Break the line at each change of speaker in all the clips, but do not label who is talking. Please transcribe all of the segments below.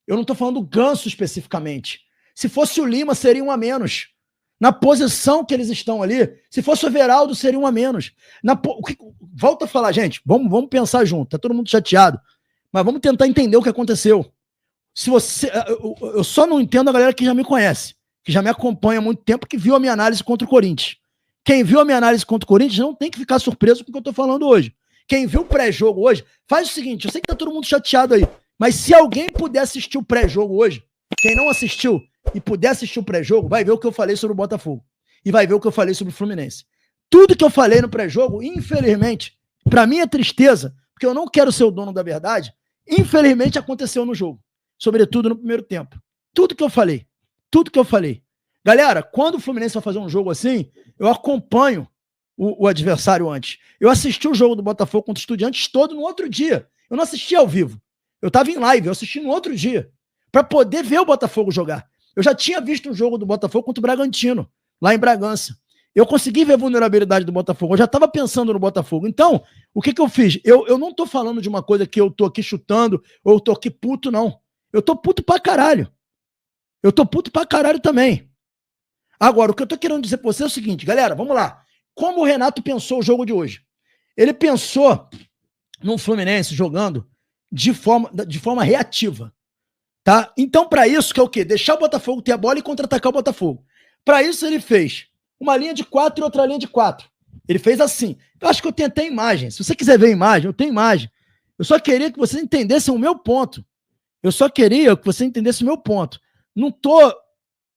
Eu não estou falando do Ganso especificamente. Se fosse o Lima, seria um a menos. Na posição que eles estão ali, se fosse o Everaldo, seria um a menos. Volta a falar, gente, vamos pensar junto. Tá todo mundo chateado, mas vamos tentar entender o que aconteceu. Eu só não entendo a galera que já me conhece, que já me acompanha há muito tempo, que viu a minha análise contra o Corinthians. Quem viu a minha análise contra o Corinthians não tem que ficar surpreso com o que eu tô falando hoje. Quem viu o pré-jogo hoje, faz o seguinte, eu sei que tá todo mundo chateado aí, mas se alguém puder assistir o pré-jogo hoje, quem não assistiu e puder assistir o pré-jogo, vai ver o que eu falei sobre o Botafogo. E vai ver o que eu falei sobre o Fluminense. Tudo que eu falei no pré-jogo, infelizmente, pra minha tristeza, porque eu não quero ser o dono da verdade, infelizmente aconteceu no jogo. Sobretudo no primeiro tempo. Tudo que eu falei. Galera, quando o Fluminense vai fazer um jogo assim, eu acompanho o adversário antes. Eu assisti o jogo do Botafogo contra o Estudiantes todo no outro dia. Eu não assisti ao vivo. Eu estava em live, eu assisti no outro dia. Para poder ver o Botafogo jogar. Eu já tinha visto um jogo do Botafogo contra o Bragantino, lá em Bragança. Eu consegui ver a vulnerabilidade do Botafogo. Eu já estava pensando no Botafogo. Então, o que eu fiz? Eu não estou falando de uma coisa que eu estou aqui chutando ou eu estou aqui puto, não. Eu tô puto pra caralho. Eu tô puto pra caralho também. Agora, o que eu tô querendo dizer pra você é o seguinte, galera, vamos lá. Como o Renato pensou o jogo de hoje? Ele pensou no Fluminense jogando de forma reativa. Tá? Então, pra isso, que é o quê? Deixar o Botafogo ter a bola e contra-atacar o Botafogo. Pra isso, ele fez uma linha de 4 e outra linha de 4. Ele fez assim. Eu acho que eu tenho até imagem. Se você quiser ver a imagem, eu tenho imagem. Eu só queria que vocês entendessem o meu ponto. Eu só queria que você entendesse o meu ponto. Não estou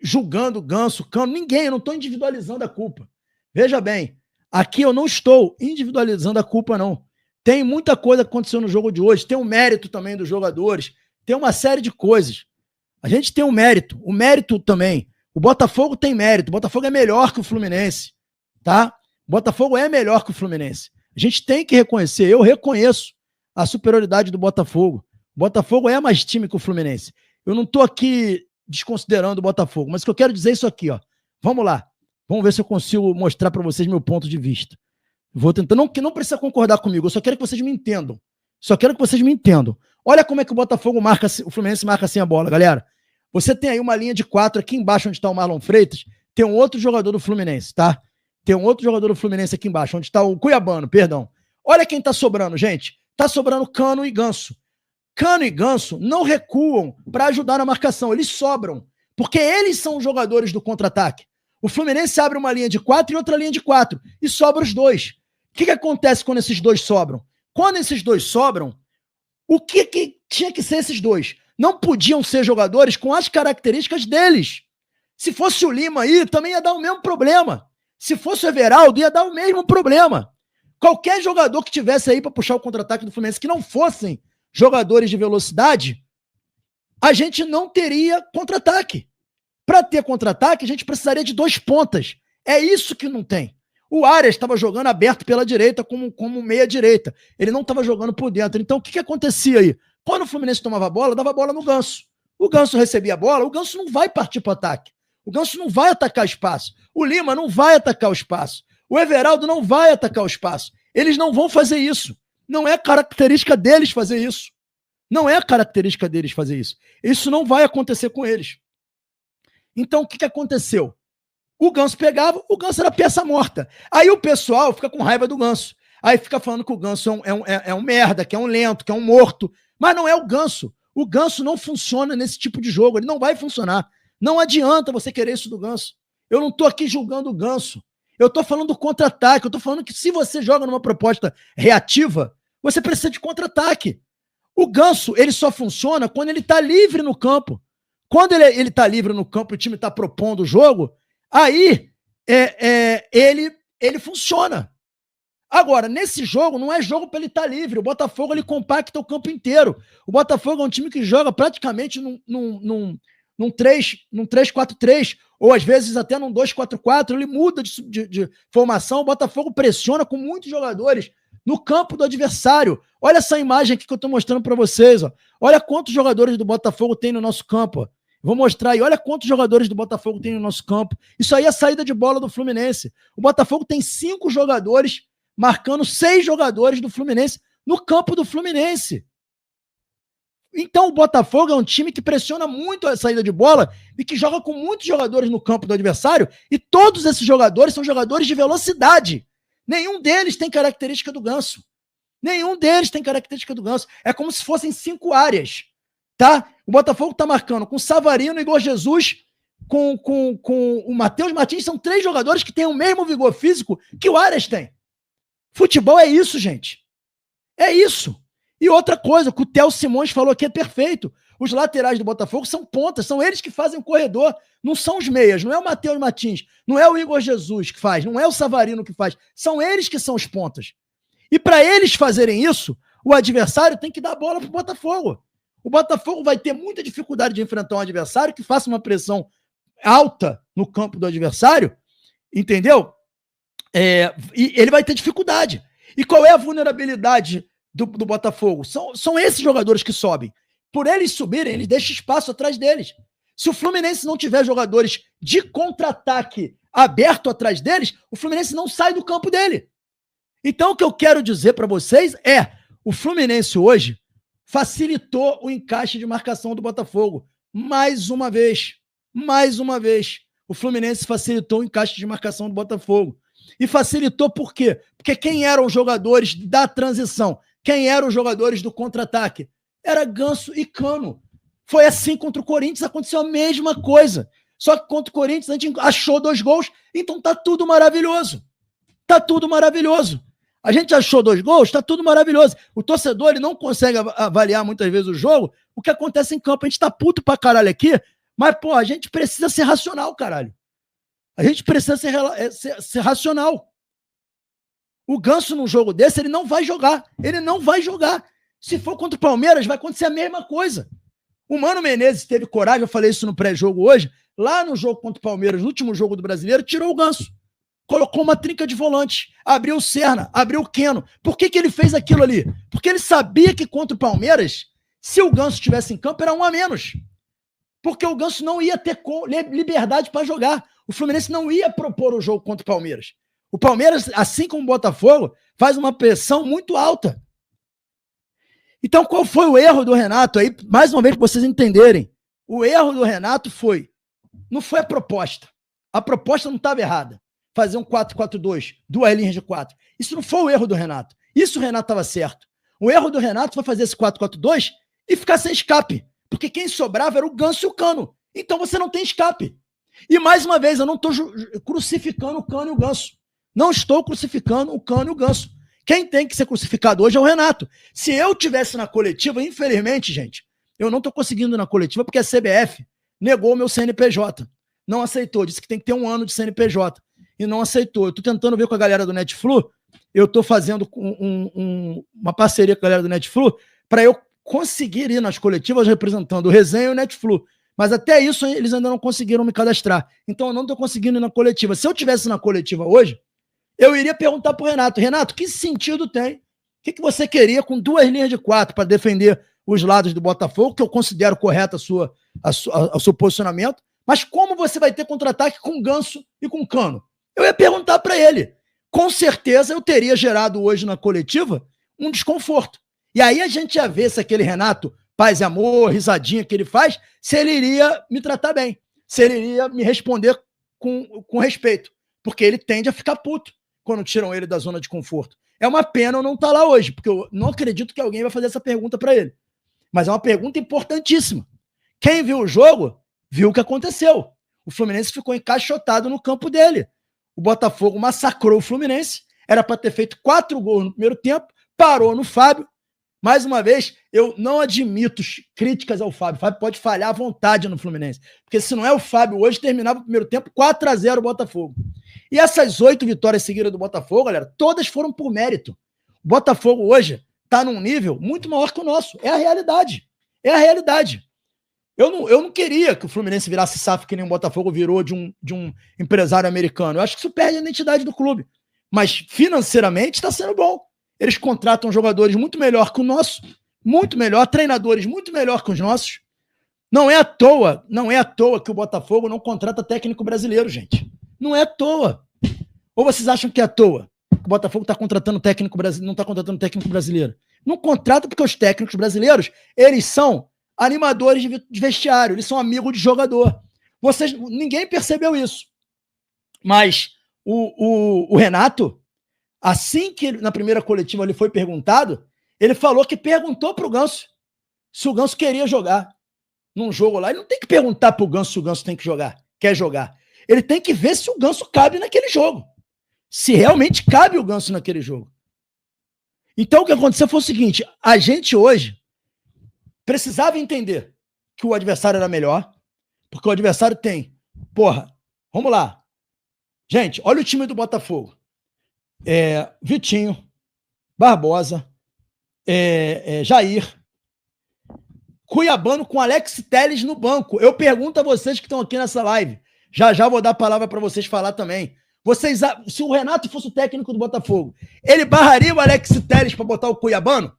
julgando Ganso, Cano, ninguém, eu não estou individualizando a culpa. Veja bem, aqui eu não estou individualizando a culpa, não. Tem muita coisa que aconteceu no jogo de hoje, tem um mérito também dos jogadores, tem uma série de coisas. A gente tem um mérito, o mérito também. O Botafogo tem mérito, o Botafogo é melhor que o Fluminense, tá? O Botafogo é melhor que o Fluminense. A gente tem que reconhecer, eu reconheço a superioridade do Botafogo. O Botafogo é mais time que o Fluminense. Eu não estou aqui desconsiderando o Botafogo, mas o que eu quero dizer é isso aqui, ó. Vamos lá. Vamos ver se eu consigo mostrar para vocês meu ponto de vista. Vou tentar, não precisa concordar comigo, eu só quero que vocês me entendam. Olha como é que o Botafogo marca, o Fluminense marca assim a bola, galera. Você tem aí uma linha de 4 aqui embaixo, onde está o Marlon Freitas, tem um outro jogador do Fluminense, tá? Tem um outro jogador do Fluminense aqui embaixo, onde está o Cuiabano, perdão. Olha quem tá sobrando, gente. Tá sobrando Cano e Ganso. Cano e Ganso não recuam para ajudar na marcação, eles sobram, porque eles são os jogadores do contra-ataque. O Fluminense abre uma linha de 4 e outra linha de 4, e sobra os dois. O que acontece quando esses dois sobram? Quando esses dois sobram, o que tinha que ser esses dois? Não podiam ser jogadores com as características deles. Se fosse o Lima aí, também ia dar o mesmo problema. Se fosse o Everaldo, ia dar o mesmo problema. Qualquer jogador que tivesse aí para puxar o contra-ataque do Fluminense, que não fossem jogadores de velocidade, a gente não teria contra-ataque. Para ter contra-ataque, a gente precisaria de 2 pontas. É isso que não tem. O Arias estava jogando aberto pela direita como meia-direita. Ele não estava jogando por dentro. Então, o que acontecia aí? Quando o Fluminense tomava a bola, dava a bola no Ganso. O Ganso recebia a bola, o Ganso não vai partir para o ataque. O Ganso não vai atacar espaço. O Lima não vai atacar o espaço. O Everaldo não vai atacar o espaço. Eles não vão fazer isso. Não é característica deles fazer isso. Isso não vai acontecer com eles. Então, o que aconteceu? O Ganso pegava, o Ganso era peça morta. Aí o pessoal fica com raiva do Ganso. Aí fica falando que o Ganso é um merda, que é um lento, que é um morto. Mas não é o Ganso. O Ganso não funciona nesse tipo de jogo. Ele não vai funcionar. Não adianta você querer isso do Ganso. Eu não estou aqui julgando o Ganso. Eu estou falando do contra-ataque. Eu estou falando que se você joga numa proposta reativa, você precisa de contra-ataque. O Ganso, ele só funciona quando ele está livre no campo. Quando ele está livre no campo e o time está propondo o jogo, aí ele funciona. Agora, nesse jogo, não é jogo para ele estar livre. O Botafogo, ele compacta o campo inteiro. O Botafogo é um time que joga praticamente num 3-4-3, ou às vezes até num 2-4-4. Ele muda de formação. O Botafogo pressiona com muitos jogadores no campo do adversário. Olha essa imagem aqui que eu estou mostrando para vocês. Ó. Olha quantos jogadores do Botafogo tem no nosso campo. Ó. Vou mostrar aí. Olha quantos jogadores do Botafogo tem no nosso campo. Isso aí é a saída de bola do Fluminense. O Botafogo tem 5 jogadores marcando 6 jogadores do Fluminense no campo do Fluminense. Então o Botafogo é um time que pressiona muito a saída de bola e que joga com muitos jogadores no campo do adversário, e todos esses jogadores são jogadores de velocidade. Nenhum deles tem característica do Ganso. Nenhum deles tem característica do Ganso. É como se fossem 5 áreas. Tá? O Botafogo tá marcando com Savarino, Igor Jesus, com o Matheus Martins. São 3 jogadores que têm o mesmo vigor físico que o Arias tem. Futebol é isso, gente. É isso. E outra coisa, que o Theo Simões falou aqui é perfeito. Os laterais do Botafogo são pontas, são eles que fazem o corredor, não são os meias, não é o Matheus Martins, não é o Igor Jesus que faz, não é o Savarino que faz, são eles que são os pontas. E para eles fazerem isso, o adversário tem que dar a bola para o Botafogo. O Botafogo vai ter muita dificuldade de enfrentar um adversário que faça uma pressão alta no campo do adversário, entendeu? E ele vai ter dificuldade. E qual é a vulnerabilidade do Botafogo? São esses jogadores que sobem. Por eles subirem, eles deixam espaço atrás deles. Se o Fluminense não tiver jogadores de contra-ataque aberto atrás deles, o Fluminense não sai do campo dele. Então, o que eu quero dizer para vocês é: o Fluminense hoje facilitou o encaixe de marcação do Botafogo. Mais uma vez. Mais uma vez. O Fluminense facilitou o encaixe de marcação do Botafogo. E facilitou por quê? Porque quem eram os jogadores da transição? Quem eram os jogadores do contra-ataque? Era Ganso e Cano. Foi assim contra o Corinthians, aconteceu a mesma coisa. Só que contra o Corinthians a gente achou 2 gols, então tá tudo maravilhoso. Tá tudo maravilhoso. A gente achou 2 gols, tá tudo maravilhoso. O torcedor, ele não consegue avaliar muitas vezes o jogo, o que acontece em campo. A gente tá puto pra caralho aqui, mas, pô, a gente precisa ser racional, caralho. A gente precisa ser racional. O Ganso, num jogo desse, ele não vai jogar. Ele não vai jogar. Se for contra o Palmeiras, vai acontecer a mesma coisa. O Mano Menezes teve coragem, eu falei isso no pré-jogo hoje, lá no jogo contra o Palmeiras, no último jogo do Brasileiro, tirou o Ganso. Colocou uma trinca de volante, abriu o Serna, abriu o Keno. Por que ele fez aquilo ali? Porque ele sabia que contra o Palmeiras, se o Ganso estivesse em campo, era 1 a menos. Porque o Ganso não ia ter liberdade para jogar. O Fluminense não ia propor o jogo contra o Palmeiras. O Palmeiras, assim como o Botafogo, faz uma pressão muito alta. Então, qual foi o erro do Renato? Aí, mais uma vez, para vocês entenderem. O erro do Renato não foi a proposta. A proposta não estava errada. Fazer um 4-4-2, 2 linhas de 4. Isso não foi o erro do Renato. Isso o Renato estava certo. O erro do Renato foi fazer esse 4-4-2 e ficar sem escape. Porque quem sobrava era o Ganso e o Cano. Então você não tem escape. E mais uma vez, eu não estou crucificando o Cano e o Ganso. Não estou crucificando o Cano e o Ganso. Quem tem que ser crucificado hoje é o Renato. Se eu tivesse na coletiva, infelizmente, gente, eu não estou conseguindo ir na coletiva porque a CBF negou o meu CNPJ. Não aceitou. Disse que tem que ter 1 ano de CNPJ. E não aceitou. Eu estou tentando ver com a galera do Netflu. Eu estou fazendo uma parceria com a galera do Netflu para eu conseguir ir nas coletivas representando o Resenha e o Netflu. Mas até isso eles ainda não conseguiram me cadastrar. Então eu não estou conseguindo ir na coletiva. Se eu tivesse na coletiva hoje, eu iria perguntar para o Renato: Renato, que sentido tem? O que você queria com 2 linhas de 4 para defender os lados do Botafogo, que eu considero correto o seu posicionamento, mas como você vai ter contra-ataque com Ganso e com Cano? Eu ia perguntar para ele. Com certeza eu teria gerado hoje na coletiva um desconforto. E aí a gente ia ver se aquele Renato, paz e amor, risadinha que ele faz, se ele iria me tratar bem, se ele iria me responder com respeito, porque ele tende a ficar puto quando tiram ele da zona de conforto. É uma pena eu não estar lá hoje, porque eu não acredito que alguém vai fazer essa pergunta para ele. Mas é uma pergunta importantíssima. Quem viu o jogo, viu o que aconteceu. O Fluminense ficou encaixotado no campo dele. O Botafogo massacrou o Fluminense, era para ter feito 4 gols no primeiro tempo, parou no Fábio. Mais uma vez, eu não admito críticas ao Fábio. O Fábio pode falhar à vontade no Fluminense. Porque se não é o Fábio hoje, terminava o primeiro tempo 4-0 o Botafogo. E essas 8 vitórias seguidas do Botafogo, galera, todas foram por mérito. O Botafogo hoje está num nível muito maior que o nosso. É a realidade. É a realidade. Eu não queria que o Fluminense virasse SAF que nem o Botafogo virou de um empresário americano. Eu acho que isso perde a identidade do clube. Mas financeiramente está sendo bom. Eles contratam jogadores muito melhor que o nosso, muito melhor, treinadores muito melhor que os nossos. Não é à toa que o Botafogo não contrata técnico brasileiro, gente. Não é à toa. Ou vocês acham que é à toa? Que o Botafogo está contratando técnico brasileiro, não está contratando técnico brasileiro? Não contrata porque os técnicos brasileiros, eles são animadores de vestiário, eles são amigos de jogador. Ninguém percebeu isso. Mas o Renato, assim que na primeira coletiva ele foi perguntado, ele falou que perguntou para o Ganso se o Ganso queria jogar num jogo lá. Ele não tem que perguntar para o Ganso se o Ganso tem que jogar, quer jogar. Ele tem que ver se o Ganso cabe naquele jogo. Se realmente cabe o Ganso naquele jogo. Então o que aconteceu foi o seguinte, a gente hoje precisava entender que o adversário era melhor, porque o adversário tem, vamos lá. Gente, olha o time do Botafogo. Vitinho, Barbosa, Jair, Cuiabano com Alex Telles no banco. Eu pergunto a vocês que estão aqui nessa live, já vou dar a palavra para vocês falar também. Se o Renato fosse o técnico do Botafogo, ele barraria o Alex Telles para botar o Cuiabano?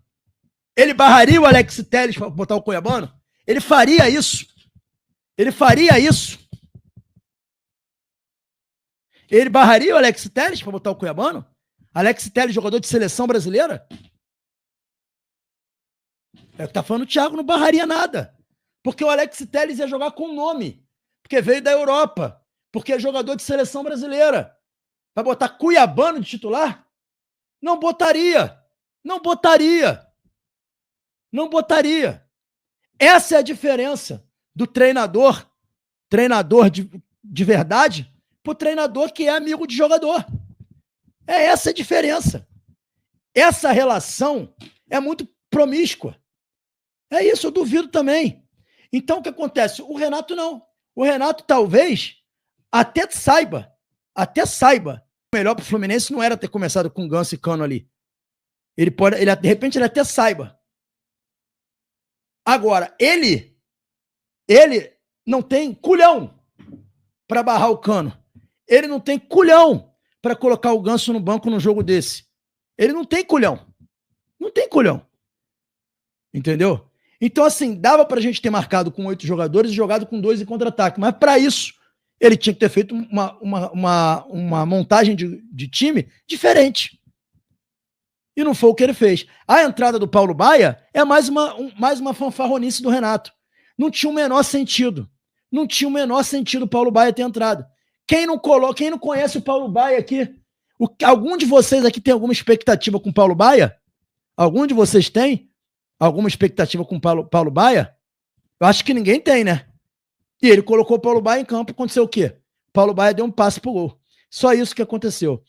Ele barraria o Alex Telles para botar o Cuiabano? Ele faria isso? Ele faria isso? Ele barraria o Alex Telles para botar o Cuiabano? Alex Telles, jogador de seleção brasileira? É o que tá falando o Thiago, não barraria nada. Porque o Alex Telles ia jogar com nome. Porque veio da Europa. Porque é jogador de seleção brasileira. Vai botar Cuiabano de titular? Não botaria. Não botaria. Não botaria. Essa é a diferença do treinador de verdade, pro treinador que é amigo de jogador. É essa a diferença. Essa relação é muito promíscua. É isso, eu duvido também. Então, o que acontece? O Renato não. O Renato talvez até saiba. O melhor pro Fluminense não era ter começado com Ganso e Cano ali. De repente, ele até saiba. Agora, ele não tem culhão para barrar o Cano. Ele não tem culhão para colocar o Ganso no banco num jogo desse. Ele não tem culhão. Não tem culhão. Entendeu? Então, assim, dava pra gente ter marcado com 8 jogadores e jogado com 2 em contra-ataque. Mas para isso, ele tinha que ter feito uma montagem de time diferente. E não foi o que ele fez. A entrada do Paulo Baia é mais uma fanfarronice do Renato. Não tinha o menor sentido. Não tinha o menor sentido o Paulo Baia ter entrado. Quem não conhece o Paulo Baia aqui? Algum de vocês aqui tem alguma expectativa com o Paulo Baia? Algum de vocês tem alguma expectativa com o Paulo Baia? Eu acho que ninguém tem, né? E ele colocou o Paulo Baia em campo, aconteceu o quê? O Paulo Baia deu um passe pro gol. Só isso que aconteceu.